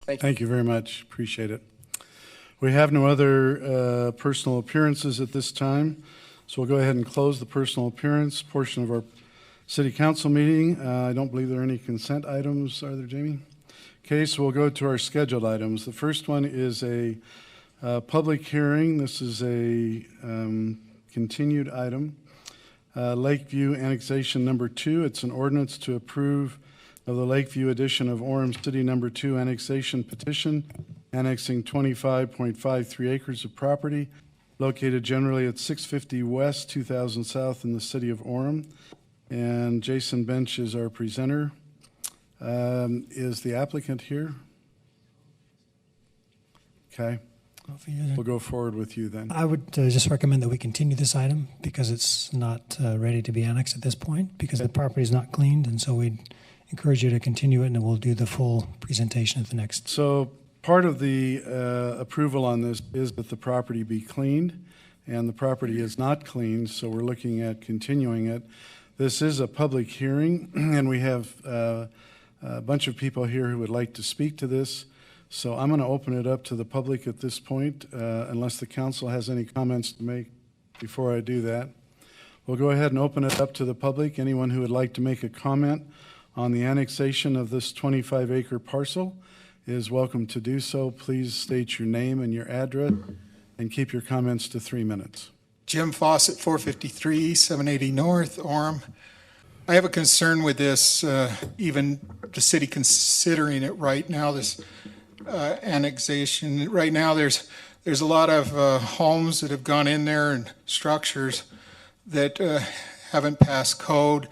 Thank you. Thank you very much. Appreciate it. We have no other personal appearances at this time, so we'll go ahead and close the personal appearance portion of our City Council meeting. I don't believe there are any consent items, are there, Jamie? Okay, so we'll go to our scheduled items. The first one is a public hearing. This is a continued item. Lakeview Annexation Number 2. It's an ordinance to approve of the Lakeview edition of Orem City Number 2 annexation petition, annexing 25.53 acres of property located generally at 650 West, 2000 South in the city of Orem. And Jason Bench is our presenter. Is the applicant here? Okay. We'll go forward with you then. I would just recommend that we continue this item because it's not ready to be annexed at this point because the property is not cleaned, and so we'd encourage you to continue it, and we'll do the full presentation at the next. So part of the approval on this is that the property be cleaned, and the property is not cleaned, so we're looking at continuing it. This is a public hearing, and we have a bunch of people here who would like to speak to this. So I'm going to open it up to the public at this point, unless the council has any comments to make before I do that. We'll go ahead and open it up to the public. Anyone who would like to make a comment on the annexation of this 25-acre parcel is welcome to do so. Please state your name and your address and keep your comments to 3 minutes. Jim Fawcett, 453, 780 North, Orem. I have a concern with this, even the city considering it right now, this annexation. Right now there's a lot of homes that have gone in there and structures that haven't passed code.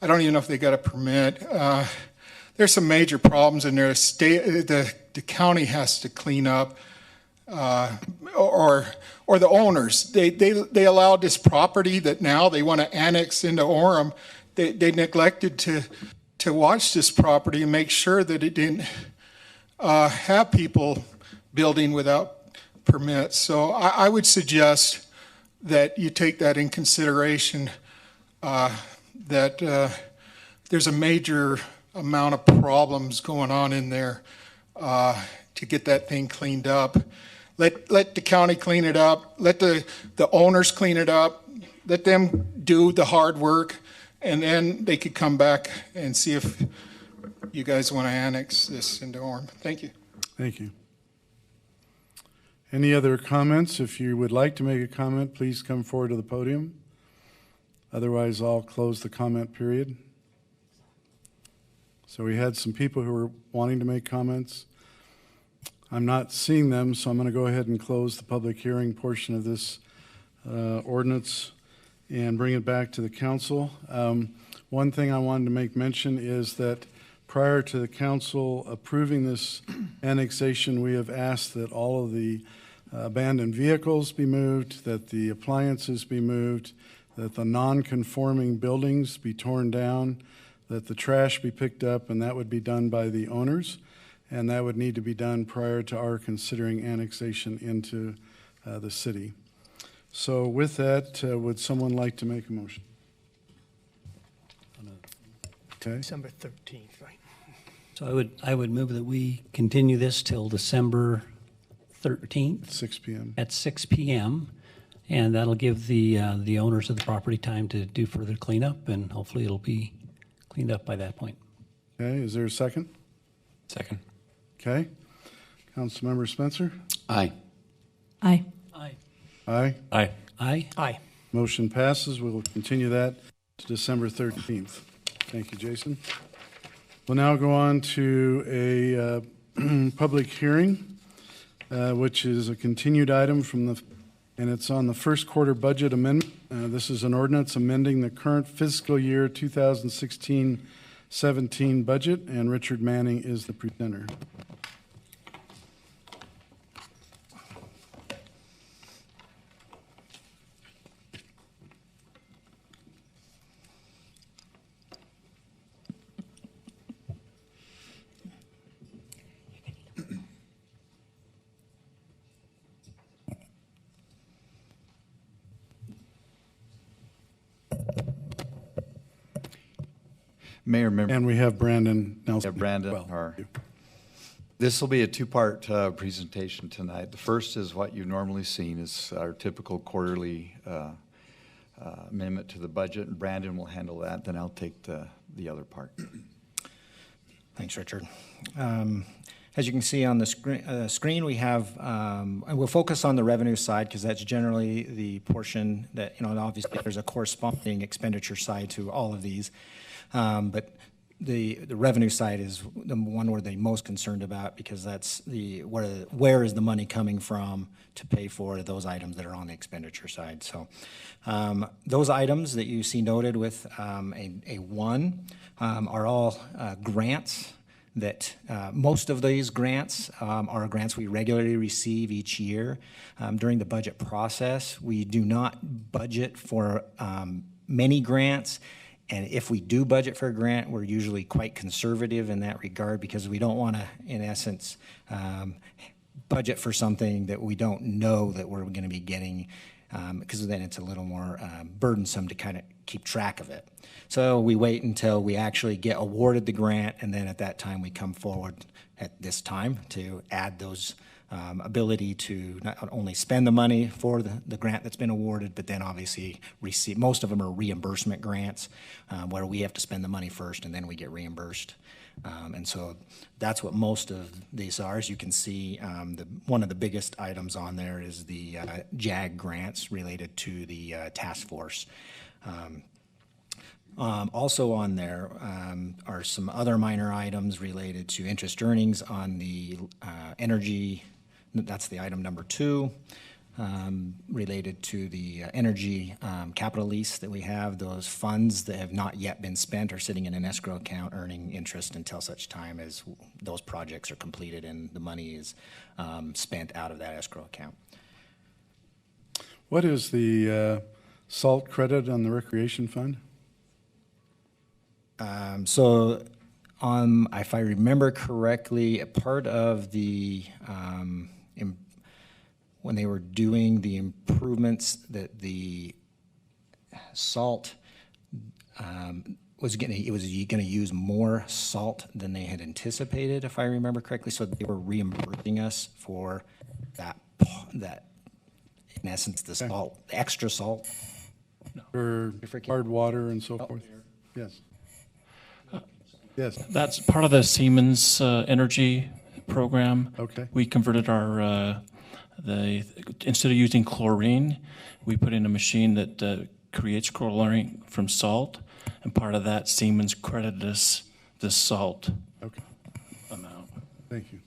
I don't even know if they got a permit. There's some major problems in there. The county has to clean up, or the owners. They allowed this property that now they want to annex into Orem. They neglected to watch this property and make sure that it didn't have people building without permits. So I would suggest that you take that in consideration, that there's a major amount of problems going on in there to get that thing cleaned up. Let the county clean it up. Let the owners clean it up. Let them do the hard work, and then they could come back and see if you guys want to annex this into Orem. Thank you. Thank you. Any other comments? If you would like to make a comment, please come forward to the podium. Otherwise, I'll close the comment period. So we had some people who were wanting to make comments. I'm not seeing them, so I'm going to go ahead and close the public hearing portion of this ordinance and bring it back to the council. One thing I wanted to make mention is that prior to the council approving this annexation, we have asked that all of the abandoned vehicles be moved, that the appliances be moved, that the non-conforming buildings be torn down, that the trash be picked up, and that would be done by the owners, and that would need to be done prior to our considering annexation into the city. So with that, would someone like to make a motion? Okay. December 13th, right? So I would move that we continue this till December 13th 6 p.m. at 6 p.m. And that'll give the owners of the property time to do further cleanup, and hopefully it'll be cleaned up by that point. Okay, is there a second? Second. Okay. Councilmember Spencer? Aye. Aye. Aye. Aye. Aye. Aye. Aye. Motion passes. We will continue that to December 13th. Thank you, Jason. We'll now go on to a public hearing, which is a continued item and it's on the first quarter budget amendment. This is an ordinance amending the current fiscal year 2016-17 budget, and Richard Manning is the presenter. Mayor, member. And we have Brandon Nelson. Yeah, Brandon, as well. our This will be a two-part presentation tonight. The first is what you've normally seen, is our typical quarterly amendment to the budget, and Brandon will handle that. Then I'll take the other part. Thanks, Richard. As you can see on the screen, we have, and we'll focus on the revenue side because that's generally the portion that, obviously there's a corresponding expenditure side to all of these. But the revenue side is the one we're the most concerned about because that's where is the money coming from to pay for those items that are on the expenditure side. So those items that you see noted with a 1 are all grants that most of these grants are grants we regularly receive each year. During the budget process, we do not budget for many grants. And if we do budget for a grant, we're usually quite conservative in that regard because we don't want to, in essence, budget for something that we don't know that we're going to be getting because then it's a little more burdensome to kind of keep track of it. So we wait until we actually get awarded the grant, and then at that time we come forward at this time to add those ability to not only spend the money for the grant that's been awarded, but then obviously receive. Most of them are reimbursement grants where we have to spend the money first and then we get reimbursed. And so that's what most of these are. As you can see, one of the biggest items on there is the JAG grants related to the task force. Also on there are some other minor items related to interest earnings on the energy. That's the item number 2, related to the energy capital lease that we have. Those funds that have not yet been spent are sitting in an escrow account earning interest until such time as those projects are completed and the money is spent out of that escrow account. What is the SALT credit on the recreation fund? So if I remember correctly, a part of the when they were doing the improvements that the SALT was going to use more salt than they had anticipated, if I remember correctly. So they were reimbursing us for that in essence, the salt, the extra salt. For hard water and so forth? Yes. Yes. That's part of the Siemens Energy program. Okay. We converted our instead of using chlorine, we put in a machine that creates chlorine from salt, and part of that Siemens credited us the salt Okay. amount. Thank you.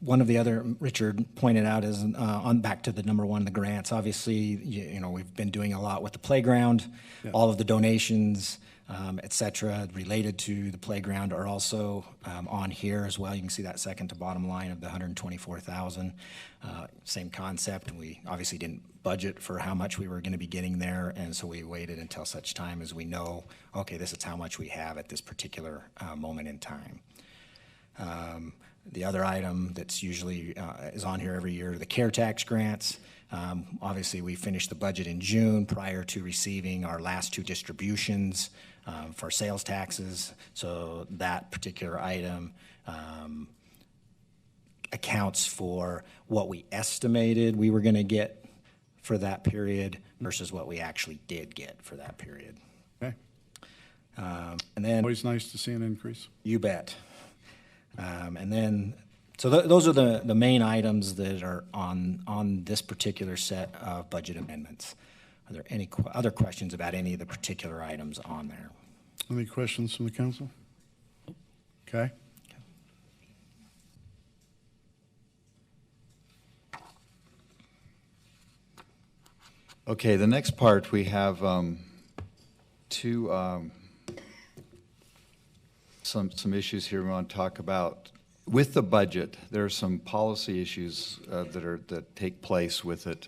One of the other, Richard pointed out, is on back to the number 1, the grants. Obviously, we've been doing a lot with the playground. Yeah. All of the donations, et cetera, related to the playground are also on here as well. You can see that second to bottom line of the $124,000. Same concept, and we obviously didn't budget for how much we were going to be getting there, and so we waited until such time as we know, okay, this is how much we have at this particular moment in time. The other item that's usually is on here every year, the CARE tax grants. Obviously, we finished the budget in June prior to receiving our last 2 distributions for sales taxes. So that particular item accounts for what we estimated we were going to get for that period versus what we actually did get for that period. Okay. And then Always nice to see an increase. you bet. And then, so those are the main items that are on this particular set of budget amendments. Are there any other questions about any of the particular items on there? Any questions from the council? Okay. Okay, the next part, we have some issues here we want to talk about. With the budget, there are some policy issues that take place with it,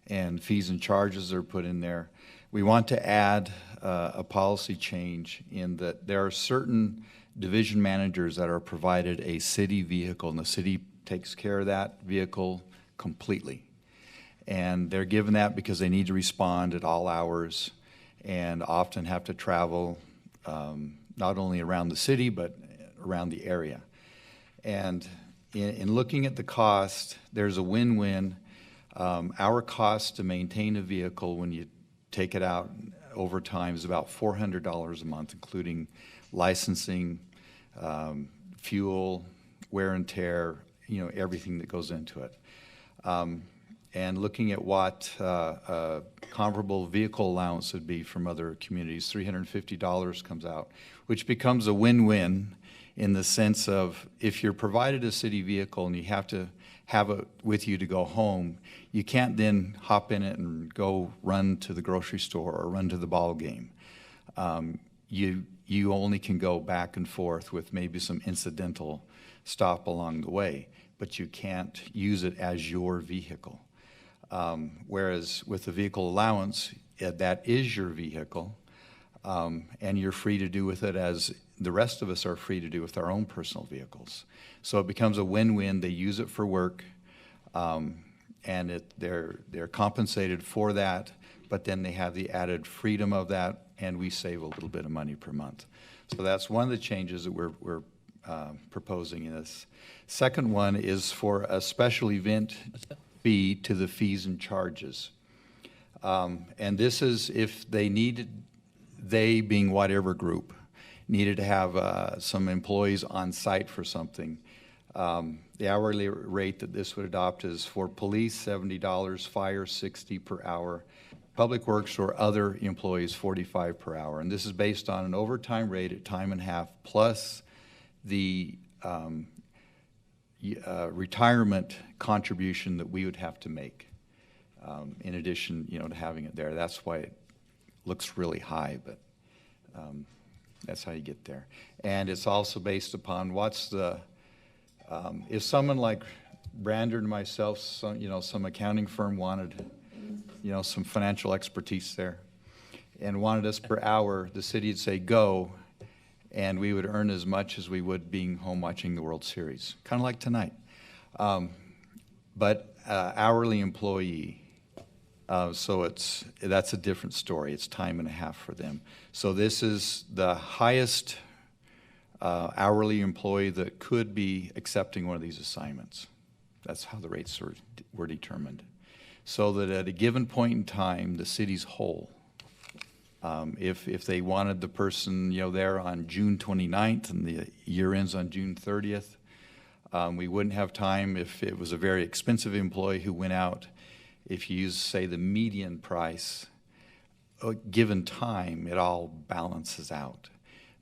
and fees and charges are put in there. We want to add a policy change in that there are certain division managers that are provided a city vehicle, and the city takes care of that vehicle completely. And they're given that because they need to respond at all hours and often have to travel not only around the city but around the area. And in looking at the cost, there's a win-win. Our cost to maintain a vehicle when you take it out over time is about $400 a month, including licensing, fuel, wear and tear, everything that goes into it. And looking at what a comparable vehicle allowance would be from other communities, $350 comes out, which becomes a win-win in the sense of if you're provided a city vehicle and you have to have it with you to go home, you can't then hop in it and go run to the grocery store or run to the ball game. You only can go back and forth with maybe some incidental stop along the way, but you can't use it as your vehicle. Whereas with the vehicle allowance, that is your vehicle, and you're free to do with it as the rest of us are free to do with our own personal vehicles. So it becomes a win-win. They use it for work, and they're compensated for that, but then they have the added freedom of that, and we save a little bit of money per month. So that's one of the changes that we're proposing in this. Second one is for a special event fee to the fees and charges. And this is if they needed, they being whatever group, needed to have some employees on site for something. The hourly rate that this would adopt is for police, $70, fire, $60 per hour, public works or other employees, $45 per hour. And this is based on an overtime rate at time and a half plus the retirement contribution that we would have to make in addition, to having it there. That's why it looks really high, but that's how you get there. And it's also based upon what's the, if someone like Brandon and myself, some accounting firm wanted, some financial expertise there and wanted us per hour, the city would say go, and we would earn as much as we would being home watching the World Series, kind of like tonight. But hourly employee, so that's a different story. It's time and a half for them. So this is the highest hourly employee that could be accepting one of these assignments. That's how the rates were determined. So that at a given point in time, the city's whole. If they wanted the person there on June 29th and the year ends on June 30th, we wouldn't have time if it was a very expensive employee who went out. If you use, say, the median price, given time, it all balances out.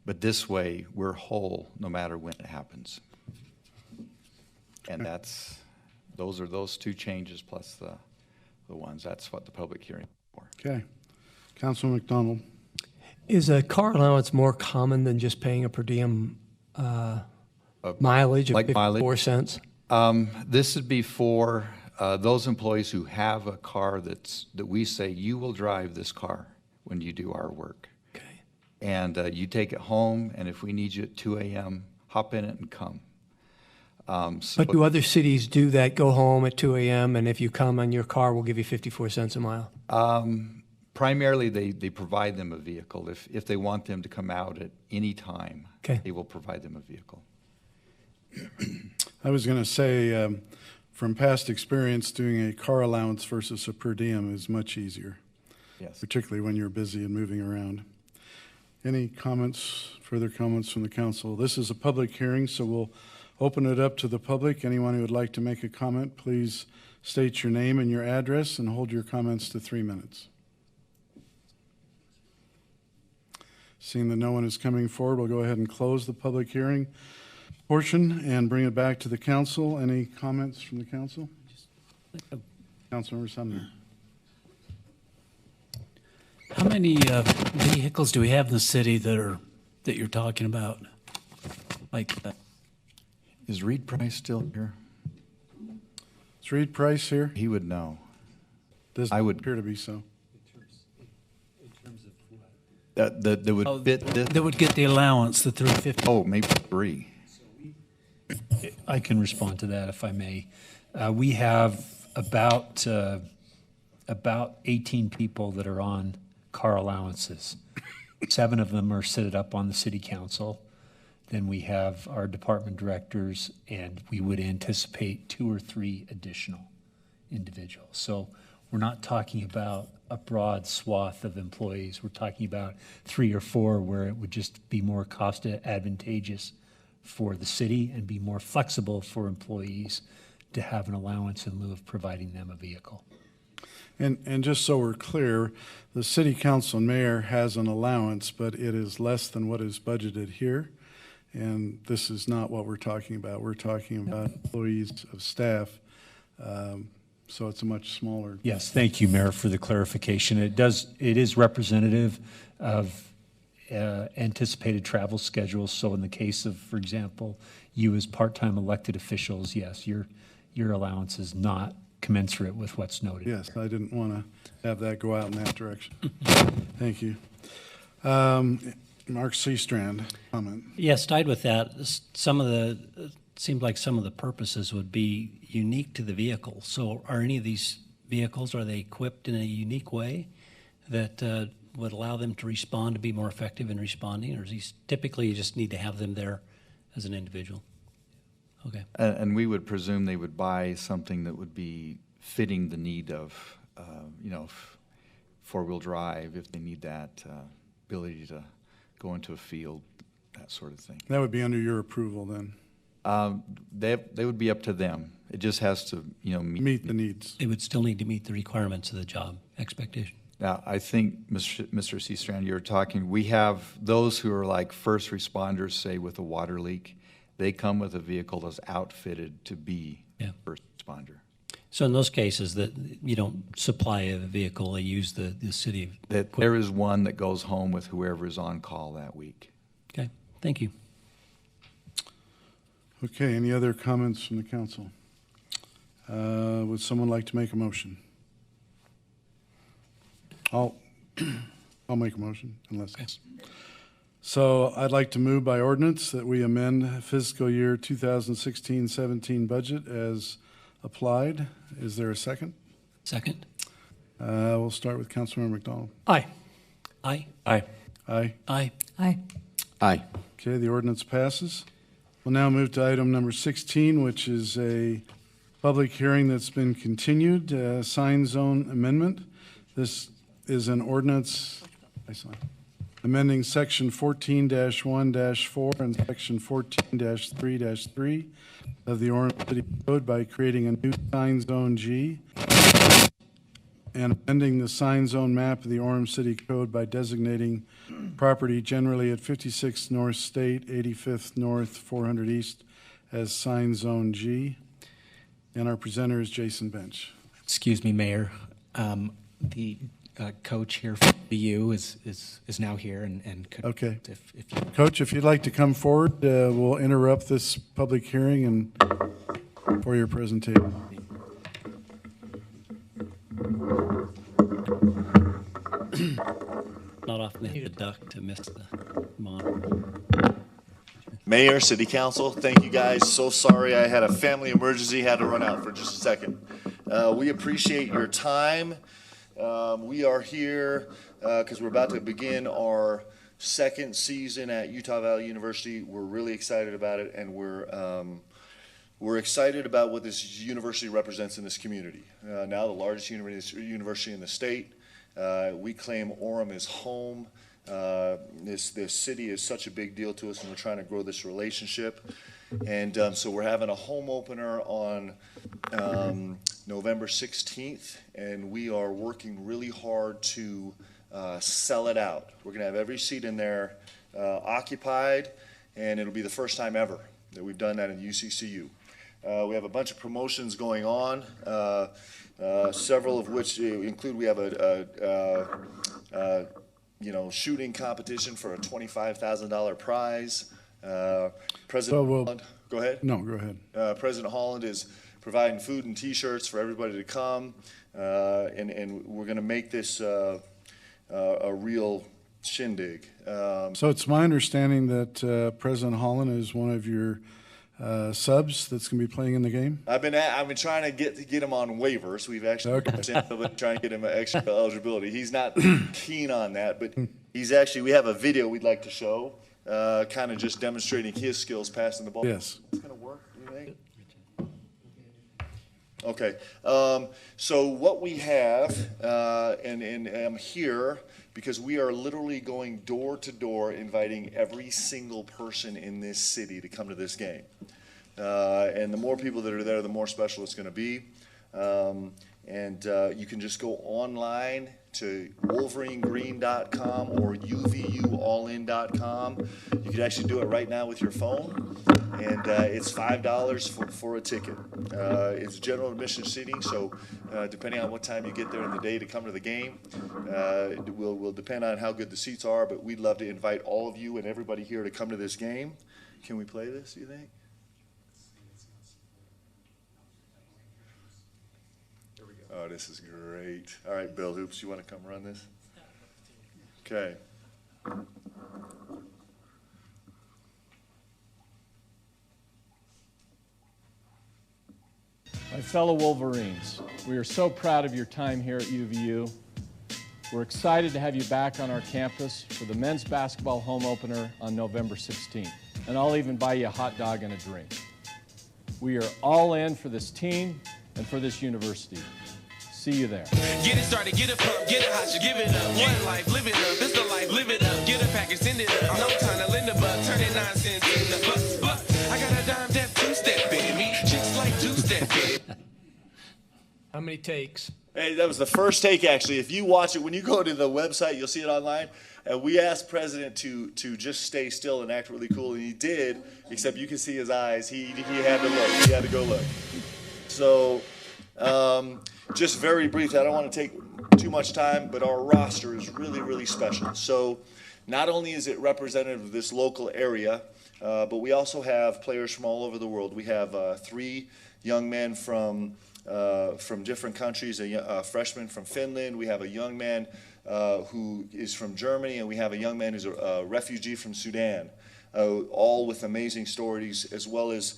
But this way, we're whole no matter when it happens. And those are those two changes plus the ones. That's what the public hearing is for. Okay. Councilman McDonald. Is a car allowance more common than just paying a per diem mileage of like 54 mileage? cents? This would be for those employees who have a car that we say, you will drive this car when you do our work. Okay. And you take it home, and if we need you at 2 a.m., hop in it and come. But do other cities do that, go home at 2 a.m., and if you come on your car, we'll give you 54 cents a mile? Primarily, they provide them a vehicle. If they want them to come out at any time, Okay. they will provide them a vehicle. I was going to say, from past experience, doing a car allowance versus a per diem is much easier, Yes. particularly when you're busy and moving around. Any comments, further comments from the council? This is a public hearing, so we'll open it up to the public. Anyone who would like to make a comment, please state your name and your address and hold your comments to 3 minutes. Seeing that no one is coming forward, we'll go ahead and close the public hearing portion and bring it back to the council. Any comments from the council? Councilmember Sumner. How many vehicles do we have in the city that you're talking about? Like, Is Reed Price still here? Is Reed Price here? He would know. Doesn't I would- appear to be so. That would fit this. that would get the allowance, the 350. Oh, maybe 3. I can respond to that if I may. We have about 18 people that are on car allowances. 7 of them are set up on the city council, then we have our department directors, and we would anticipate 2 or 3 additional individuals. So we're not talking about a broad swath of employees. We're talking about 3 or 4 where it would just be more cost advantageous for the city and be more flexible for employees to have an allowance in lieu of providing them a vehicle. And just so we're clear, the city council and mayor has an allowance, but it is less than what is budgeted here. And this is not what we're talking about. We're talking about employees of staff. So it's a much smaller. Yes, thank you, Mayor, for the clarification. It is representative of anticipated travel schedules. So in the case of, for example, you as part-time elected officials, yes, your allowance is not commensurate with what's noted. Yes, I didn't want to have that go out in that direction. Thank you. Mark Seastrand, comment. Yes, tied with that, it seems like some of the purposes would be unique to the vehicle. So are any of these vehicles, are they equipped in a unique way that would allow them to respond, to be more effective in responding? Or is these typically you just need to have them there as an individual? Okay. And we would presume they would buy something that would be fitting the need of, four-wheel drive, if they need that ability to go into a field, that sort of thing. That would be under your approval then. They would be up to them. It just has to, Meet the needs. It would still need to meet the requirements of the job expectation. Now, I think, Mr. Seastrand, you're talking, we have those who are like first responders, say with a water leak. They come with a vehicle that's outfitted to be a first responder. So in those cases that you don't supply a vehicle, they use the city. That there is one that goes home with whoever is on call that week. Okay, thank you. Okay, any other comments from the council? Would someone like to make a motion? I'll make a motion unless. Okay. So I'd like to move by ordinance that we amend fiscal year 2016-17 budget as applied. Is there a second? Second? We'll start with Councilmember McDonald. Aye. Aye. Aye. Aye. Aye. Aye. Aye. Okay, the ordinance passes. We'll now move to item number 16, which is a public hearing that's been continued, sign zone amendment. This is an ordinance amending section 14-1-4 and section 14-3-3 of the Orem City Code by creating a new sign zone G and amending the sign zone map of the Orem City Code by designating property generally at 56 North State, 85th North, 400 East as sign zone G. And our presenter is Jason Bench. Excuse me, Mayor. The coach here for BU is now here and could. Okay. If you. Coach, if you'd like to come forward, we'll interrupt this public hearing and for your presentation. Not often they have to duck to miss the monitor. Mayor, City Council, thank you guys. So sorry I had a family emergency, had to run out for just a second. We appreciate your time. We are here because we're about to begin our second season at Utah Valley University. We're really excited about it, and we're excited about what this university represents in this community. Now the largest university in the state. We claim Orem as home. This city is such a big deal to us, and we're trying to grow this relationship. And so we're having a home opener on November 16th, and we are working really hard to sell it out. We're going to have every seat in there occupied, and it'll be the first time ever that we've done that in UCCU. We have a bunch of promotions going on, several of which include we have a shooting competition for a $25,000 prize. President Holland, go ahead. No, go ahead. President Holland is providing food and T-shirts for everybody to come, and we're going to make this a real shindig. So it's my understanding that President Holland is one of your subs that's going to be playing in the game. I've been trying to get him on waivers. We've actually been trying to get him an extra eligibility. He's not keen on that, but he's actually. We have a video we'd like to show kind of just demonstrating his skills passing the ball. Yes. It's going to work, do you think? Okay. So what we have, and I'm here because we are literally going door to door inviting every single person in this city to come to this game. And the more people that are there, the more special it's going to be. You can just go online to wolverinegreen.com or uvuallin.com. You can actually do it right now with your phone, and it's $5 for a ticket. It's general admission seating, so depending on what time you get there in the day to come to the game, it will depend on how good the seats are, but we'd love to invite all of you and everybody here to come to this game. Can we play this, do you think? Oh, this is great. All right, Bill Hoops, you want to come run this? Okay. My fellow Wolverines, we are so proud of your time here at UVU. We're excited to have you back on our campus for the men's basketball home opener on November 16th. And I'll even buy you a hot dog and a drink. We are all in for this team and for this university. See you there. Get it started, get it pumped, get it hot, you give it up. One life, live it up, this the life, live it up. Get a package, send it up. No time to lend a buck, turn it 9 cents into bucks. I got a dime that two-step, baby. Chicks like two-step, baby. How many takes? Hey, that was the first take, actually. If you watch it, when you go to the website, you'll see it online. And we asked President to just stay still and act really cool, and he did, except you can see his eyes. He had to look. He had to go look. So, just very briefly, I don't want to take too much time, but our roster is really, really special. So not only is it representative of this local area, but we also have players from all over the world. We have 3 young men from different countries, a freshman from Finland. We have a young man who is from Germany, and we have a young man who's a refugee from Sudan, all with amazing stories, as well as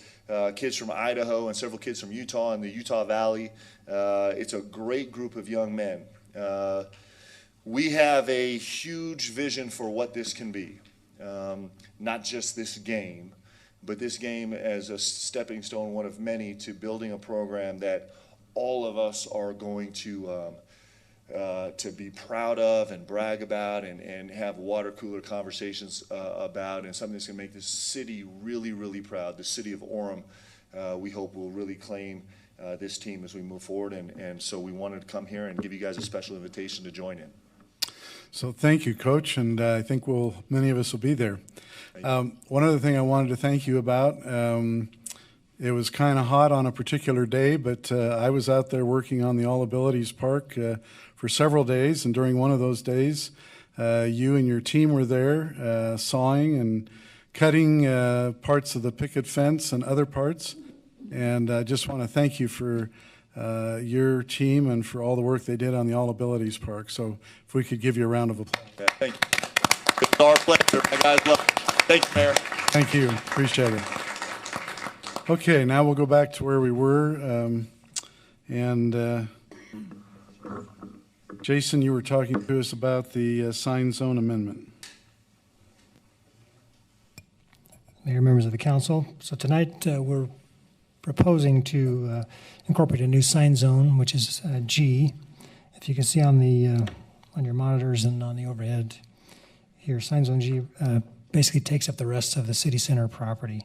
kids from Idaho and several kids from Utah and the Utah Valley. It's a great group of young men. We have a huge vision for what this can be, not just this game, but this game as a stepping stone, one of many, to building a program that all of us are going to be proud of and brag about and have water cooler conversations about, and something that's going to make this city really, really proud. The city of Orem, we hope, will really claim this team as we move forward, and so we wanted to come here and give you guys a special invitation to join in. So thank you, Coach, and I think many of us will be there. One other thing I wanted to thank you about, it was kind of hot on a particular day, but I was out there working on the All Abilities Park for several days, and during one of those days, you and your team were there sawing and cutting parts of the picket fence and other parts, and I just want to thank you for your team and for all the work they did on the All Abilities Park. So if we could give you a round of applause. Yeah, thank you. It's our pleasure. My guys love it. Thank you, Mayor. Thank you. Appreciate it. Okay, now we'll go back to where we were. Jason, you were talking to us about the sign zone amendment. Mayor, members of the council. So tonight we're proposing to incorporate a new sign zone, which is G. If you can see on your monitors and on the overhead here, sign zone G basically takes up the rest of the city center property.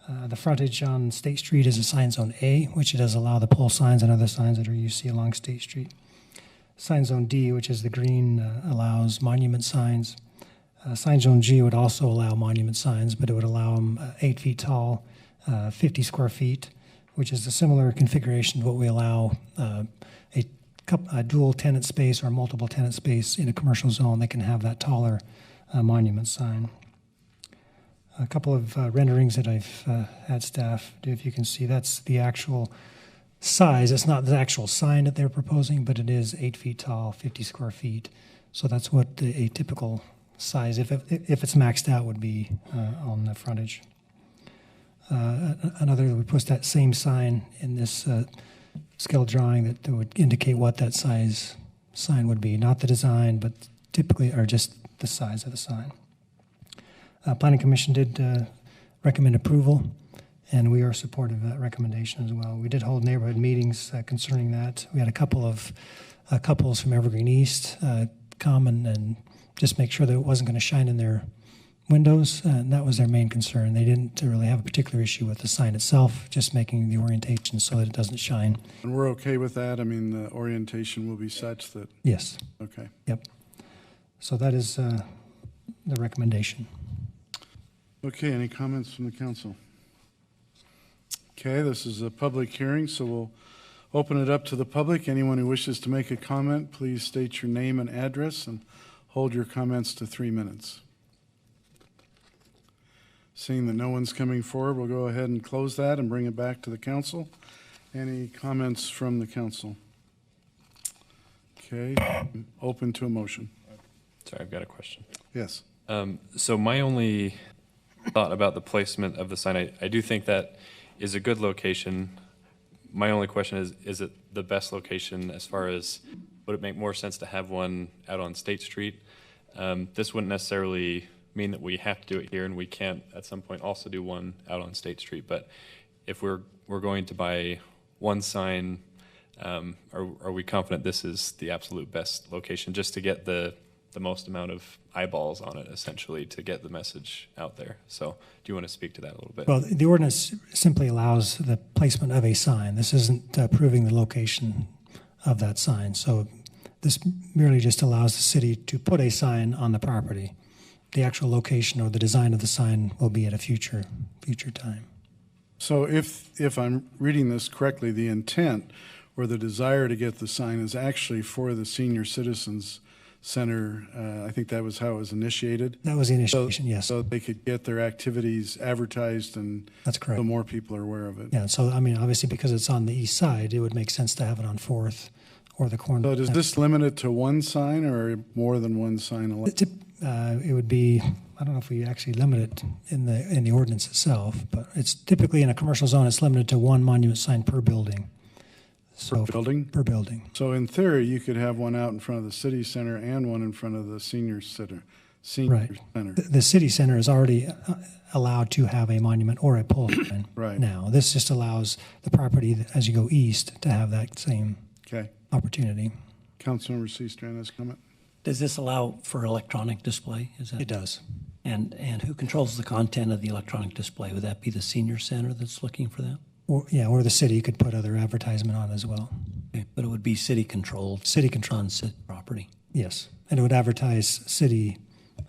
The frontage on State Street is a sign zone A, which does allow the pole signs and other signs that you see along State Street. Sign zone D, which is the green, allows monument signs. Sign zone G would also allow monument signs, but it would allow them 8 feet tall, 50 square feet, which is a similar configuration to what we allow a dual tenant space or multiple tenant space in a commercial zone. They can have that taller monument sign. A couple of renderings that I've had staff do, if you can see, that's the actual size. It's not the actual sign that they're proposing, but it is 8 feet tall, 50 square feet. So that's what a typical size, if it's maxed out, would be on the frontage. We put that same sign in this scale drawing that would indicate what that size sign would be. Not the design, but typically are just the size of the sign. Planning Commission did recommend approval, and we are supportive of that recommendation as well. We did hold neighborhood meetings concerning that. We had a couple of couples from Evergreen East come and just make sure that it wasn't going to shine in their windows, and that was their main concern. They didn't really have a particular issue with the sign itself, just making the orientation so that it doesn't shine. And we're okay with that? I mean, the orientation will be such that... Yes. Okay. Yep. So that is the recommendation. Okay, any comments from the council? Okay, this is a public hearing, so we'll open it up to the public. Anyone who wishes to make a comment, please state your name and address and hold your comments to 3 minutes. Seeing that no one's coming forward, we'll go ahead and close that and bring it back to the council. Any comments from the council? Okay, open to a motion. Sorry, I've got a question. Yes. So my only thought about the placement of the sign, I do think that is a good location. My only question is it the best location as far as, would it make more sense to have one out on State Street? This wouldn't necessarily mean that we have to do it here, and we can't at some point also do one out on State Street. But if we're going to buy one sign, are we confident this is the absolute best location just to get the most amount of eyeballs on it, essentially, to get the message out there? So do you want to speak to that a little bit? Well, the ordinance simply allows the placement of a sign. This isn't approving the location of that sign. So this merely just allows the city to put a sign on the property. The actual location or the design of the sign will be at a future time. So if I'm reading this correctly, the intent or the desire to get the sign is actually for the Senior Citizens Center. I think that was how it was initiated. That was the initiation, yes. So they could get their activities advertised, and that's correct. So more people are aware of it. Yeah, so I mean, obviously because it's on the east side, it would make sense to have it on 4th or the corner. So does this limit it to one sign or more than one sign? It would be, I don't know if we actually limit it in the ordinance itself, but it's typically in a commercial zone, it's limited to one monument sign per building. So per building? Per building. So in theory, you could have one out in front of the city center and one in front of the senior center. Right. The city center is already allowed to have a monument or a pole sign right. now. This just allows the property, as you go east, to have that same opportunity. Councilmember Seastrand has comment. Does this allow for electronic display? It does. And who controls the content of the electronic display? Would that be the senior center that's looking for that? Or the city could put other advertisement on as well. Okay, but it would be city controlled. City controlled. On city property. Yes, and it would advertise city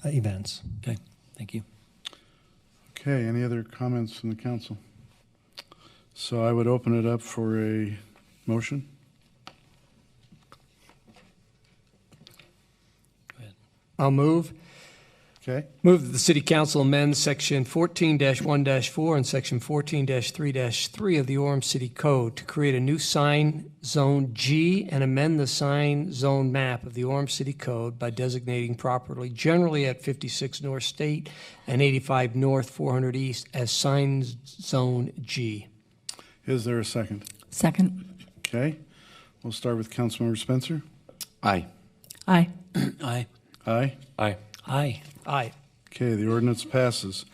events. Okay, thank you. Okay, any other comments from the council? So I would open it up for a motion. I'll move. Okay. Move that the City Council amend Section 14-1-4 and Section 14-3-3 of the Orem City Code to create a new sign zone G and amend the sign zone map of the Orem City Code by designating properly generally at 56 North State and 85 North 400 East as sign zone G. Is there a second? Second. Okay. We'll start with Councilmember Spencer. Aye. Aye. Aye. Aye. Aye. Aye. Aye. Okay, the ordinance passes.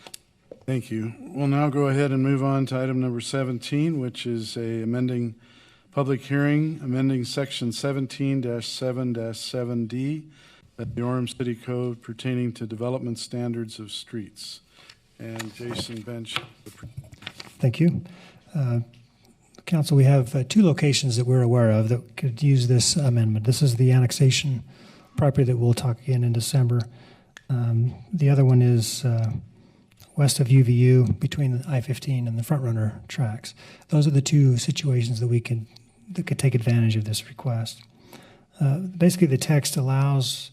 Thank you. We'll now go ahead and move on to item number 17, which is a amending public hearing, amending section 17-7-7D of the Orem City Code pertaining to development standards of streets. And Jason Bench. Thank you. Council, we have two locations that we're aware of that could use this amendment. This is the annexation property that we'll talk again in December. The other one is west of UVU between the I-15 and the Front Runner tracks. Those are the two situations that could take advantage of this request. Basically, the text allows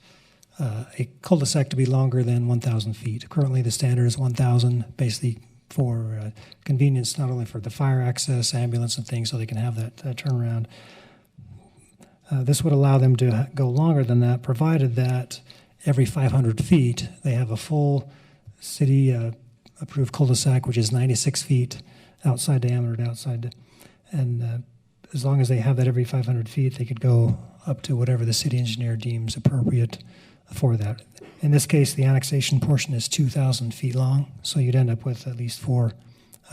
a cul-de-sac to be longer than 1,000 feet. Currently, the standard is 1,000, basically for convenience, not only for the fire access, ambulance, and things, so they can have that turnaround. This would allow them to go longer than that, provided that every 500 feet, they have a full city-approved cul-de-sac, which is 96 feet outside diameter, and as long as they have that every 500 feet, they could go up to whatever the city engineer deems appropriate for that. In this case, the annexation portion is 2,000 feet long, so you'd end up with at least 4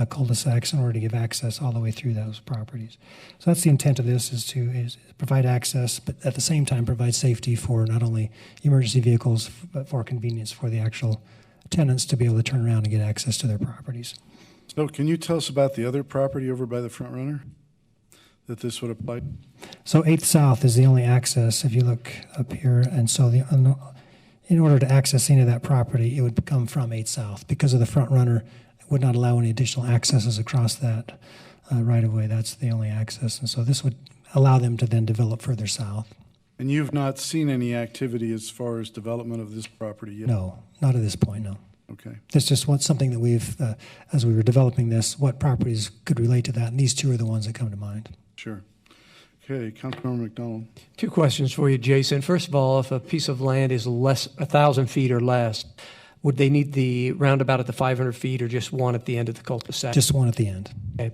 cul-de-sacs in order to give access all the way through those properties. So that's the intent of this, is to provide access, but at the same time provide safety for not only emergency vehicles, but for convenience for the actual tenants to be able to turn around and get access to their properties. So can you tell us about the other property over by the front runner that this would apply? So 8th South is the only access if you look up here, and so in order to access any of that property, it would come from 8th South. Because of the front runner, it would not allow any additional accesses across that right of way. That's the only access, and so this would allow them to then develop further south. And you've not seen any activity as far as development of this property yet? No, not at this point, no. Okay. It's just something that we've, as we were developing this, what properties could relate to that, and these 2 are the ones that come to mind. Sure. Okay, Councilmember McDonald. 2 questions for you, Jason. First of all, if a piece of land is 1,000 feet or less, would they need the roundabout at the 500 feet or just one at the end of the cul-de-sac? Just one at the end. Okay.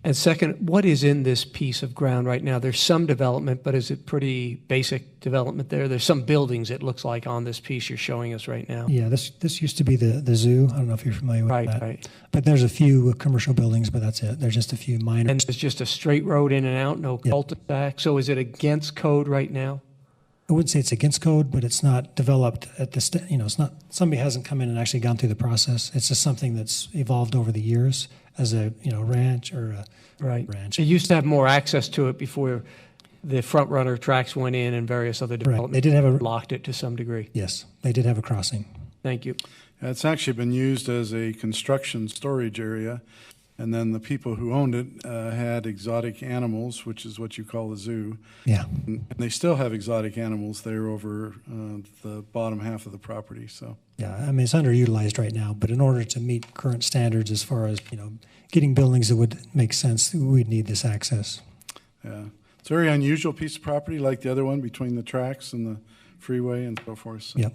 And second, what is in this piece of ground right now? There's some development, but is it pretty basic development there? There's some buildings, it looks like, on this piece you're showing us right now. Yeah, this used to be the zoo. I don't know if you're familiar with that. Right. But there's a few commercial buildings, but that's it. There's just a few minor. And there's just a straight road in and out, no cul-de-sac. So is it against code right now? I wouldn't say it's against code, but it's not developed at this, it's not, somebody hasn't come in and actually gone through the process. It's just something that's evolved over the years as a, ranch or a ranch. It used to have more access to it before the front runner tracks went in and various other developments. They did have locked it to some degree. Yes, they did have a crossing. Thank you. It's actually been used as a construction storage area, and then the people who owned it had exotic animals, which is what you call a zoo. Yeah. And they still have exotic animals there over the bottom half of the property. So. Yeah, I mean, it's underutilized right now, but in order to meet current standards as far as, getting buildings that would make sense, we'd need this access. Yeah. It's a very unusual piece of property, like the other one between the tracks and the freeway and so forth. So. Yep.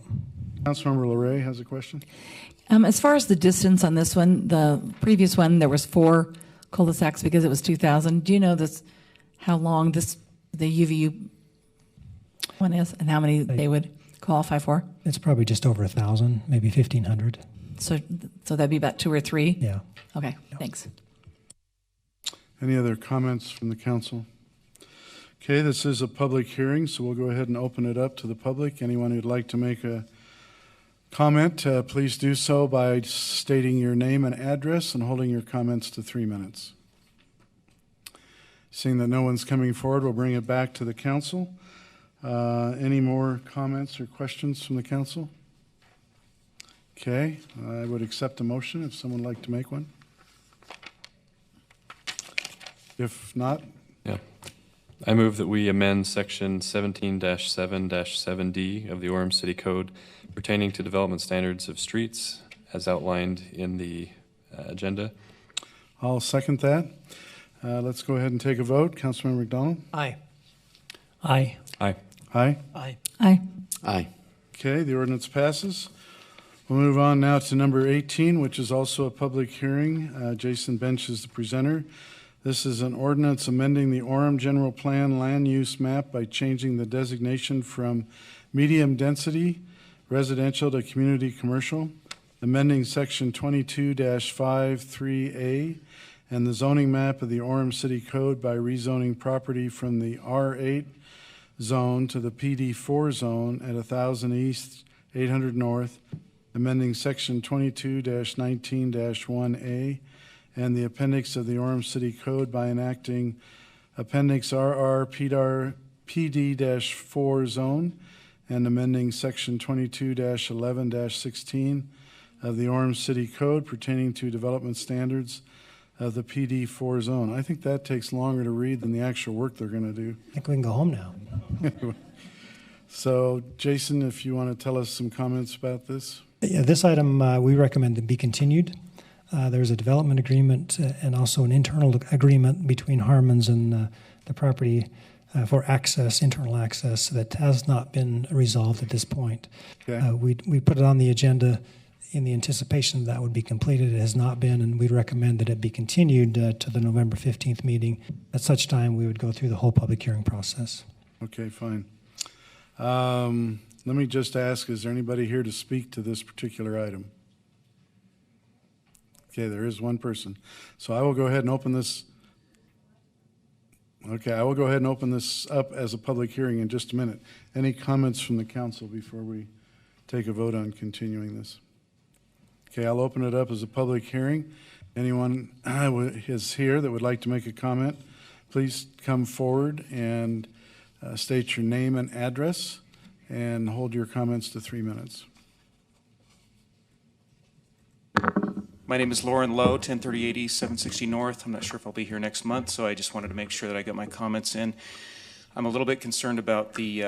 Councilmember LeRae has a question. As far as the distance on this one, the previous one, there was 4 cul-de-sacs because it was 2,000. Do you know how long the UVU one is and how many they would qualify for? It's probably just over 1,000, maybe 1,500. So that'd be about 2 or 3? Yeah. Okay, thanks. Any other comments from the council? Okay, this is a public hearing, so we'll go ahead and open it up to the public. Anyone who'd like to make a comment, please do so by stating your name and address and holding your comments to 3 minutes. Seeing that no one's coming forward, we'll bring it back to the council. Any more comments or questions from the council? Okay, I would accept a motion if someone would like to make one. If not? Yeah. I move that we amend section 17-7-7D of the Orem City Code pertaining to development standards of streets as outlined in the agenda. I'll second that. Let's go ahead and take a vote. Councilmember McDonald? Aye. Aye. Aye. Aye. Aye. Aye. Aye. Okay, the ordinance passes. We'll move on now to number 18, which is also a public hearing. Jason Bench is the presenter. This is an ordinance amending the Orem General Plan land use map by changing the designation from medium density residential to community commercial, amending section 22-53A and the zoning map of the Orem City Code by rezoning property from the R8 zone to the PD4 zone at 1,000 East, 800 North, amending section 22-19-1A and the appendix of the Orem City Code by enacting Appendix RR PD-4 zone and amending section 22-11-16 of the Orem City Code pertaining to development standards of the PD4 zone. I think that takes longer to read than the actual work they're going to do. I think we can go home now. So, Jason, if you want to tell us some comments about this. Yeah, this item we recommend to be continued. There's a development agreement and also an internal agreement between Harmons and the property for access, internal access, that has not been resolved at this point. Okay. We put it on the agenda in the anticipation that would be completed. It has not been, and we'd recommend that it be continued to the November 15th meeting. At such time, we would go through the whole public hearing process. Okay, fine. Let me just ask, is there anybody here to speak to this particular item? Okay, there is one person. So I will go ahead and open this. Okay, I will go ahead and open this up as a public hearing in just a minute. Any comments from the council before we take a vote on continuing this? Okay, I'll open it up as a public hearing. Anyone is here that would like to make a comment, please come forward and state your name and address and hold your comments to 3 minutes. My name is Lauren Lowe, 1038 East, 760 North. I'm not sure if I'll be here next month, so I just wanted to make sure that I got my comments in. I'm a little bit concerned about the,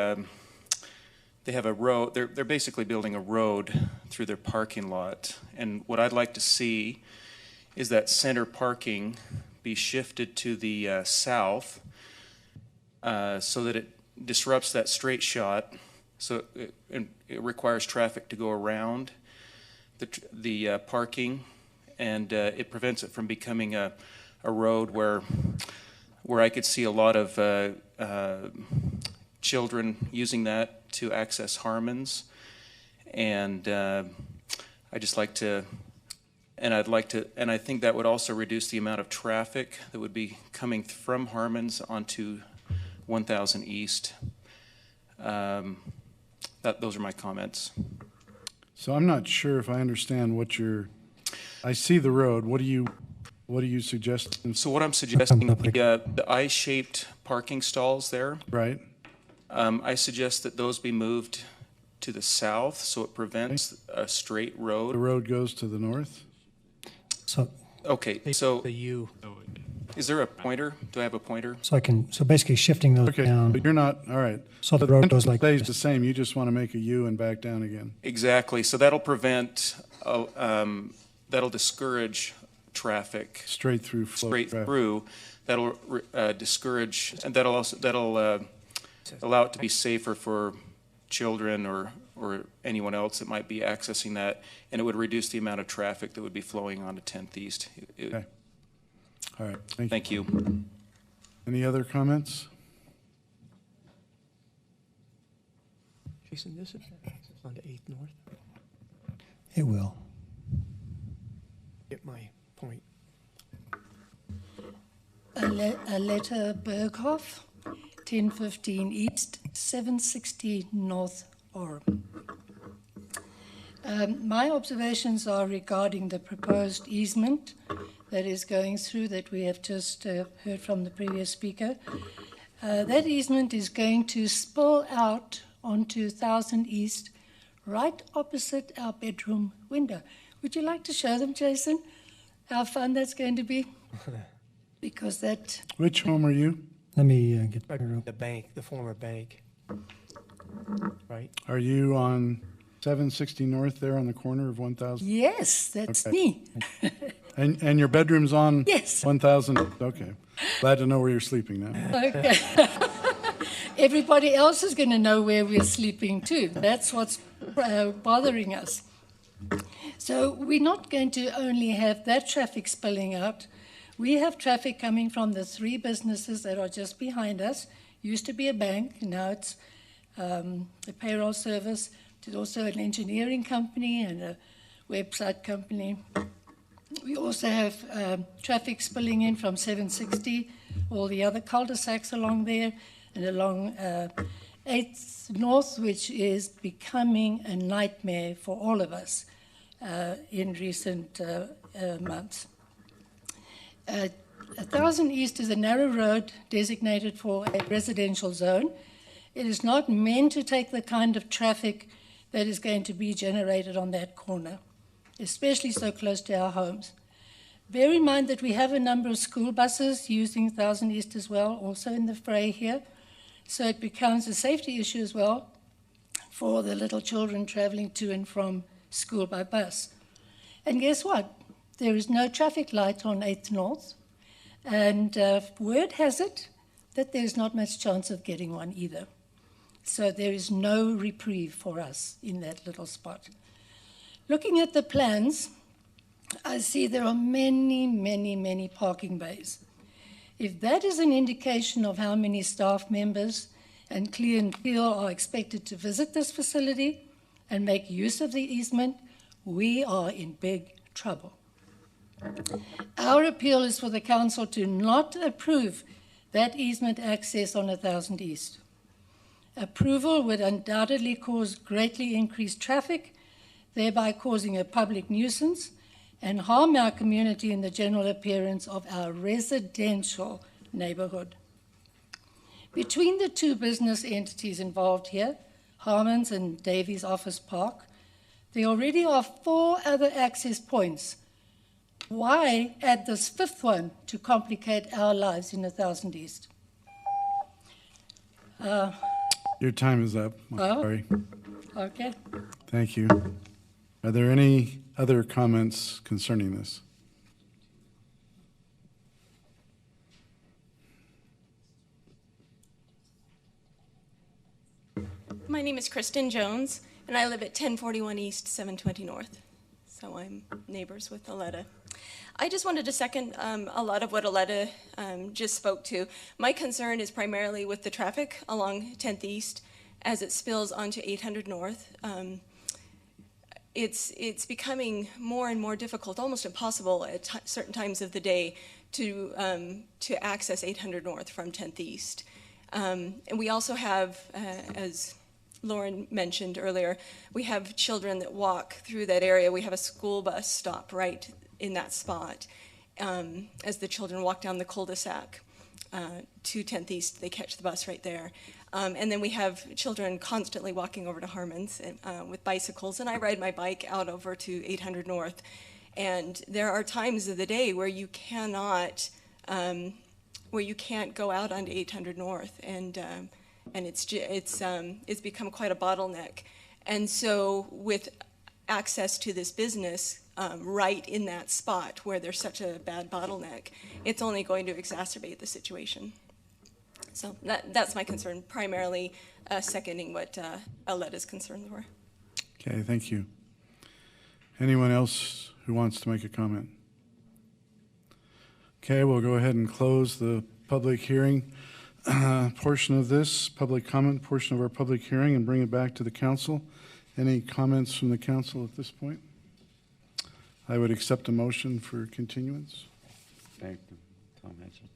they have a road, they're basically building a road through their parking lot. And what I'd like to see is that center parking be shifted to the south so that it disrupts that straight shot. So it requires traffic to go around the parking, and it prevents it from becoming a road where I could see a lot of children using that to access Harmons. And I'd like to, and I think that would also reduce the amount of traffic that would be coming from Harmons onto 1000 East. Those are my comments. So I'm not sure if I understand what I see the road. What do you suggest? So what I'm suggesting, the I-shaped parking stalls there. Right. I suggest that those be moved to the south so it prevents a straight road. The road goes to the north? Okay, so the U. Is there a pointer? Do I have a pointer? So basically shifting those down. But you're not, all right. So the road goes like stays the same. You just want to make a U and back down again. Exactly. So that'll prevent, that'll discourage traffic. Straight through. That'll discourage, and that'll allow it to be safer for children or anyone else that might be accessing that, and it would reduce the amount of traffic that would be flowing onto 10th East. Okay. All right. Thank you. Any other comments? Jason, this is on to 8th North. It will. Get my point. Aletta Berghoff, 1015 East, 760 North Orem. My observations are regarding the proposed easement that is going through that we have just heard from the previous speaker. That easement is going to spill out onto 1000 East, right opposite our bedroom window. Would you like to show them, Jason, how fun that's going to be? Because that... Which home are you? Let me get the bank, the former bank. Right? Are you on 760 North there on the corner of 1000? Yes, that's me. And your bedroom's on Yes. 1000? Okay. Glad to know where you're sleeping now. Okay. Everybody else is going to know where we're sleeping too. That's what's bothering us. So we're not going to only have that traffic spilling out. We have traffic coming from the 3 businesses that are just behind us. Used to be a bank, now it's a payroll service. There's also an engineering company and a website company. We also have traffic spilling in from 760, all the other cul-de-sacs along there, and along 8th North, which is becoming a nightmare for all of us in recent months. 1000 East is a narrow road designated for a residential zone. It is not meant to take the kind of traffic that is going to be generated on that corner, especially so close to our homes. Bear in mind that we have a number of school buses using 1000 East as well, also in the fray here. So it becomes a safety issue as well for the little children traveling to and from school by bus. And guess what? There is no traffic light on 8th North. And word has it that there's not much chance of getting one either. So there is no reprieve for us in that little spot. Looking at the plans, I see there are many, many, many parking bays. If that is an indication of how many staff members and Key and Peele are expected to visit this facility and make use of the easement, we are in big trouble. Our appeal is for the council to not approve that easement access on 1000 East. Approval would undoubtedly cause greatly increased traffic, thereby causing a public nuisance and harm our community in the general appearance of our residential neighborhood. Between the two business entities involved here, Harmons and Davies Office Park, there already are 4 other access points. Why add this 5th one to complicate our lives in 1000 East? Your time is up. I'm sorry. Okay. Thank you. Are there any other comments concerning this? My name is Kristen Jones, and I live at 1041 East, 720 North. So I'm neighbors with Aletta. I just wanted to second a lot of what Aletta just spoke to. My concern is primarily with the traffic along 10th East as it spills onto 800 North. It's becoming more and more difficult, almost impossible at certain times of the day to access 800 North from 10th East. And we also have, as Lauren mentioned earlier, we have children that walk through that area. We have a school bus stop right in that spot. As the children walk down the cul-de-sac to 10th East, they catch the bus right there. And then we have children constantly walking over to Harmons with bicycles, and I ride my bike out over to 800 North. And there are times of the day where you cannot, where you can't go out onto 800 North, and it's become quite a bottleneck. And so with access to this business right in that spot where there's such a bad bottleneck, it's only going to exacerbate the situation. So that's my concern, primarily seconding what Aletta's concerns were. Okay, thank you. Anyone else who wants to make a comment? Okay, we'll go ahead and close the public hearing portion of this, public comment portion of our public hearing, and bring it back to the council. Any comments from the council at this point? I would accept a motion for continuance. Thank you, Tom Hanson.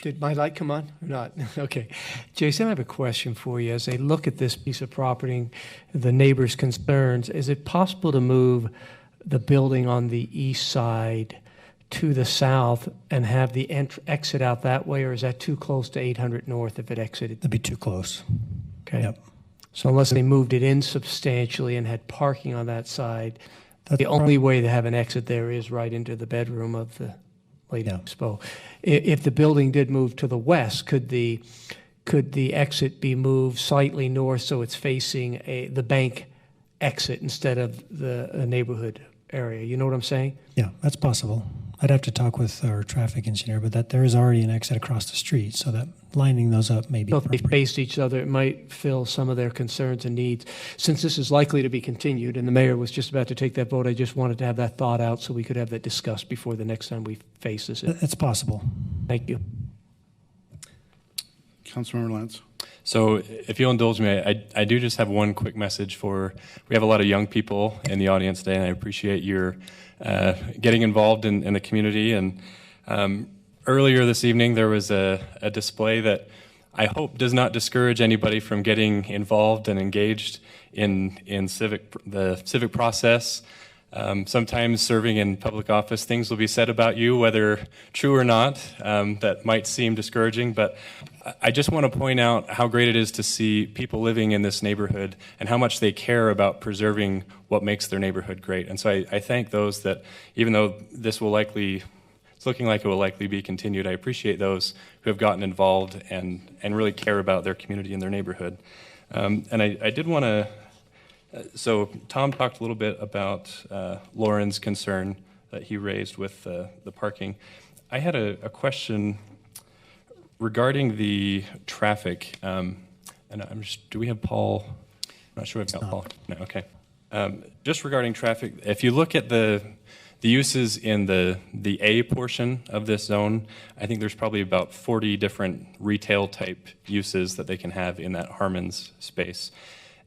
Did my light come on or not? Okay. Jason, I have a question for you. As I look at this piece of property, the neighbors' concerns, is it possible to move the building on the east side to the south and have the exit out that way, or is that too close to 800 North if it exited? That'd be too close. Okay. Yep. So unless they moved it in substantially and had parking on that side, the only way to have an exit there is right into the bedroom of the Lady Expo. If the building did move to the west, could the exit be moved slightly north so it's facing the bank exit instead of the neighborhood area? You know what I'm saying? Yeah, that's possible. I'd have to talk with our traffic engineer, but that there is already an exit across the street, so that lining those up may be So if they faced each other, it might fill some of their concerns and needs. Since this is likely to be continued, and the mayor was just about to take that vote, I just wanted to have that thought out so we could have that discussed before the next time we face this. It's possible. Thank you. Councilmember Lance. So if you'll indulge me, I do just have one quick message we have a lot of young people in the audience today, and I appreciate your getting involved in the community. And earlier this evening, there was a display that I hope does not discourage anybody from getting involved and engaged in the civic process. Sometimes serving in public office, things will be said about you, whether true or not, that might seem discouraging. But I just want to point out how great it is to see people living in this neighborhood and how much they care about preserving what makes their neighborhood great. And so I thank those that, even though it's looking like it will likely be continued, I appreciate those who have gotten involved and really care about their community and their neighborhood. And I did want to. So Tom talked a little bit about Lauren's concern that he raised with the parking. I had a question regarding the traffic, and do we have Paul? I'm not sure we've got Paul. No, okay. Just regarding traffic, if you look at the the uses in the A portion of this zone, I think there's probably about 40 different retail type uses that they can have in that Harmons space.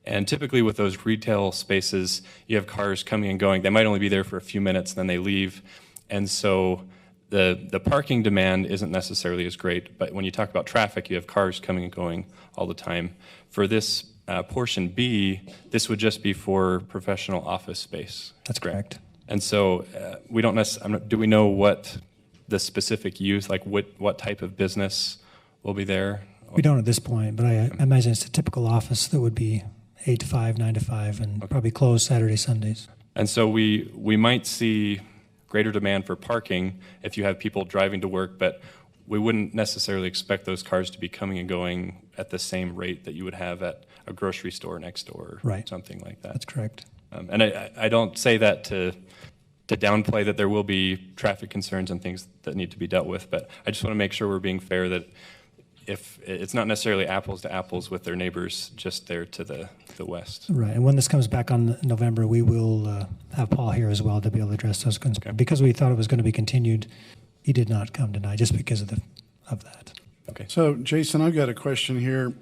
And typically with those retail spaces, you have cars coming and going. They might only be there for a few minutes, then they leave. And so the parking demand isn't necessarily as great, but when you talk about traffic, you have cars coming and going all the time. For this portion B, this would just be for professional office space. That's correct. And so we don't necessarily, do we know what the specific use, like what type of business will be there? We don't at this point, but I imagine it's a typical office that would be 8 to 5, 9 to 5, and probably closed Saturday, Sundays. And so we might see greater demand for parking if you have people driving to work, but we wouldn't necessarily expect those cars to be coming and going at the same rate that you would have at a grocery store next door, right? Something like that. That's correct. And I don't say that to downplay that there will be traffic concerns and things that need to be dealt with, but I just want to make sure we're being fair that if it's not necessarily apples to apples with their neighbors just there to the west. Right, and when this comes back on November, we will have Paul here as well to be able to address those concerns. Okay. Because we thought it was going to be continued, he did not come tonight just because of that. Okay. So, Jason, I've got a question here.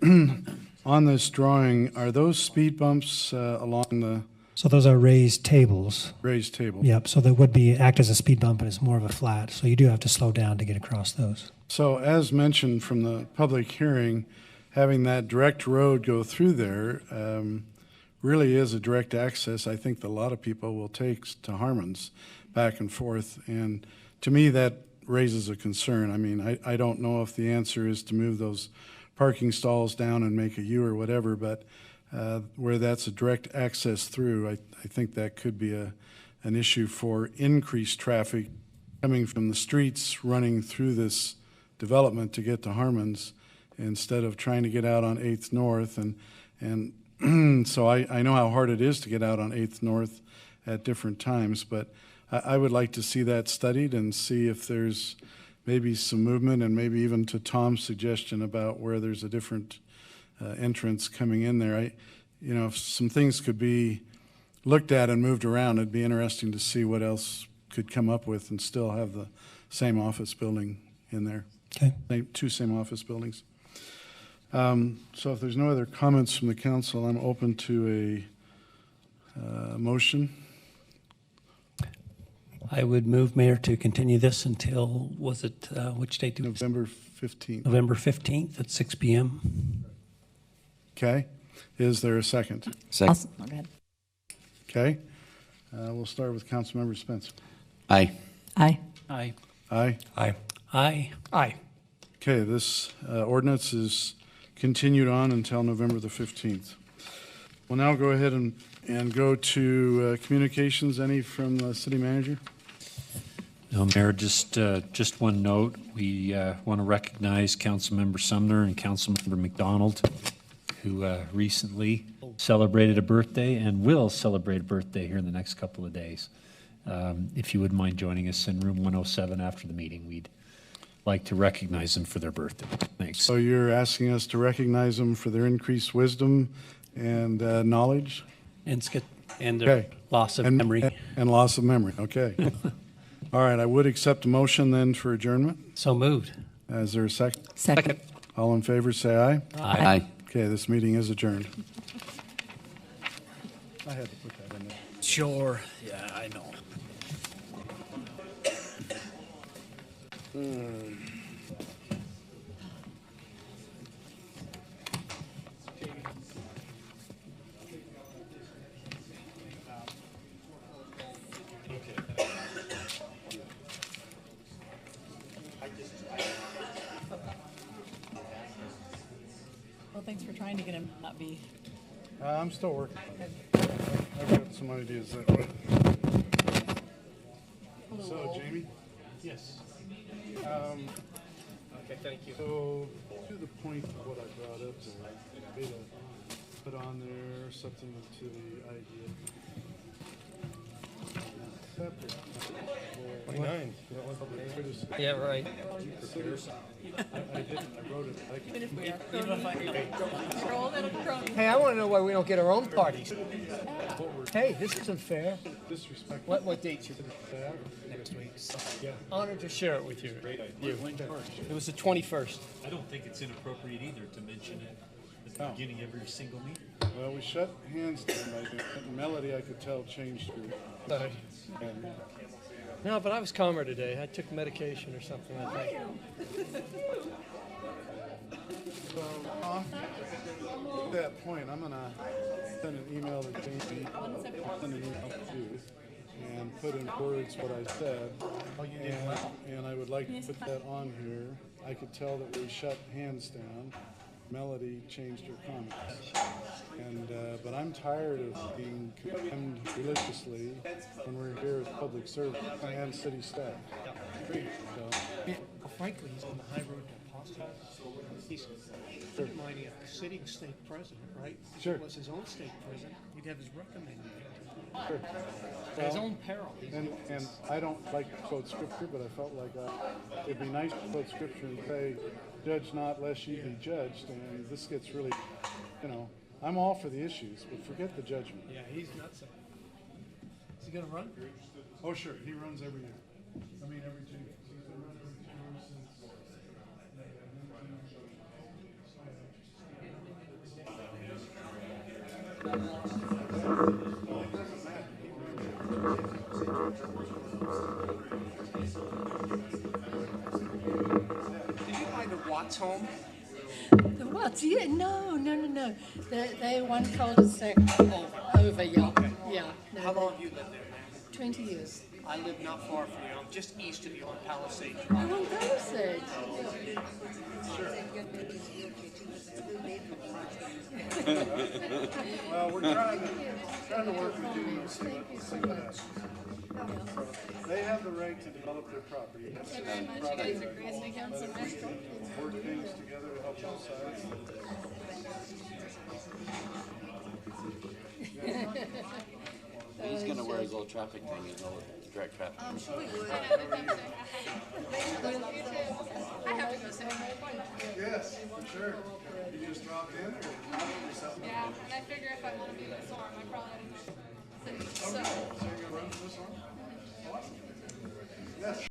On this drawing, are those speed bumps along the... So those are raised tables. Raised tables. Yep, so they would act as a speed bump, and it's more of a flat, so you do have to slow down to get across those. So as mentioned from the public hearing, having that direct road go through there really is a direct access I think that a lot of people will take to Harmons back and forth. And to me, that raises a concern. I mean, I don't know if the answer is to move those parking stalls down and make a U or whatever, but where that's a direct access through, I think that could be an issue for increased traffic coming from the streets running through this development to get to Harmons instead of trying to get out on 8th North. And so I know how hard it is to get out on 8th North at different times, but I would like to see that studied and see if there's maybe some movement, and maybe even to Tom's suggestion about where there's a different entrance coming in there. If some things could be looked at and moved around, it'd be interesting to see what else could come up with and still have the same office building in there. Okay. Two same office buildings. So if there's no other comments from the council, I'm open to a motion. I would move, Mayor, to continue this until, was it, which date? November 15th. November 15th at 6 p.m. Okay. Is there a second? Second. Go ahead. Okay. We'll start with Councilmember Spence. Aye. Aye. Aye. Aye. Aye. Aye. Aye. Okay, this ordinance is continued on until November the 15th. We'll now go ahead and go to communications. Any from the city manager? No, Mayor, just one note. We want to recognize Councilmember Sumner and Councilmember McDonald, who recently celebrated a birthday and will celebrate a birthday here in the next couple of days. If you wouldn't mind joining us in room 107 after the meeting, we'd like to recognize them for their birthday. Thanks. So you're asking us to recognize them for their increased wisdom and knowledge? And their loss of memory. And loss of memory, okay. All right, I would accept a motion then for adjournment. So moved. Is there a second? Second. All in favor, say aye. Aye. Aye. Okay, this meeting is adjourned. I had to put that in there. Sure. Yeah, I know. Well, thanks for trying to get him not be. I'm still working. I've got some ideas that way. So, Jamie? Yes. Okay, thank you. So, to the point of what I brought up there, maybe to put on there something to the idea. accept it. 29. Yeah, right. I didn't, I wrote it. Hey, I want to know why we don't get our own parties. Hey, this isn't fair. Disrespect. What date's your next week? Yeah. Honored to share it with you. It was the 21st. I don't think it's inappropriate either to mention it at the beginning of every single meeting. Well, we shut hands down. Melody, I could tell, changed her. And No, but I was calmer today. I took medication or something, I think. so, at that point, I'm gonna send an email to Jamie, send an email to you, and put in words what I said. And I would like to put that on here. I could tell that we shut hands down. Melody changed her comments. And, but I'm tired of being condemned religiously when we're here as public servants and city staff. So, Frankly, he's on the high road to apostasy. He's undermining a sitting state president, right? Sure. If he was his own state president, he'd have his recommended. Sure. At his Well, own peril. And I don't like to quote scripture, but I felt like it'd be nice to quote scripture and say, judge not lest ye be judged. And this gets really, I'm all for the issues, but forget the judgment. Yeah, he's nuts. Is he going to run? Oh, sure. He runs every year. I mean, every 2 years. He's been running every 2 years since. Did you buy the Watts home? The what? Yeah, no. They one cul-de-sac over, yeah. Yeah. No, How long have you lived there? 20 years. I live not far from you. I'm just east of you on Palisades. Oh, on Palisades. Well, we're trying to work with you and see what happens. They have the right to develop their property. That's Thank you their very much. property You guys are right. great. And again, But some if we nice can talk. work things together to help both sides. He's gonna wear his little traffic thing, you know, to direct traffic. I'm sure he would. I have to go sit on my appointment. Yes, for sure. You just dropped in or something? Yeah, and I figure if I want to be with Storm, I probably have to go. So. So you're gonna run for this one? Awesome. Yes.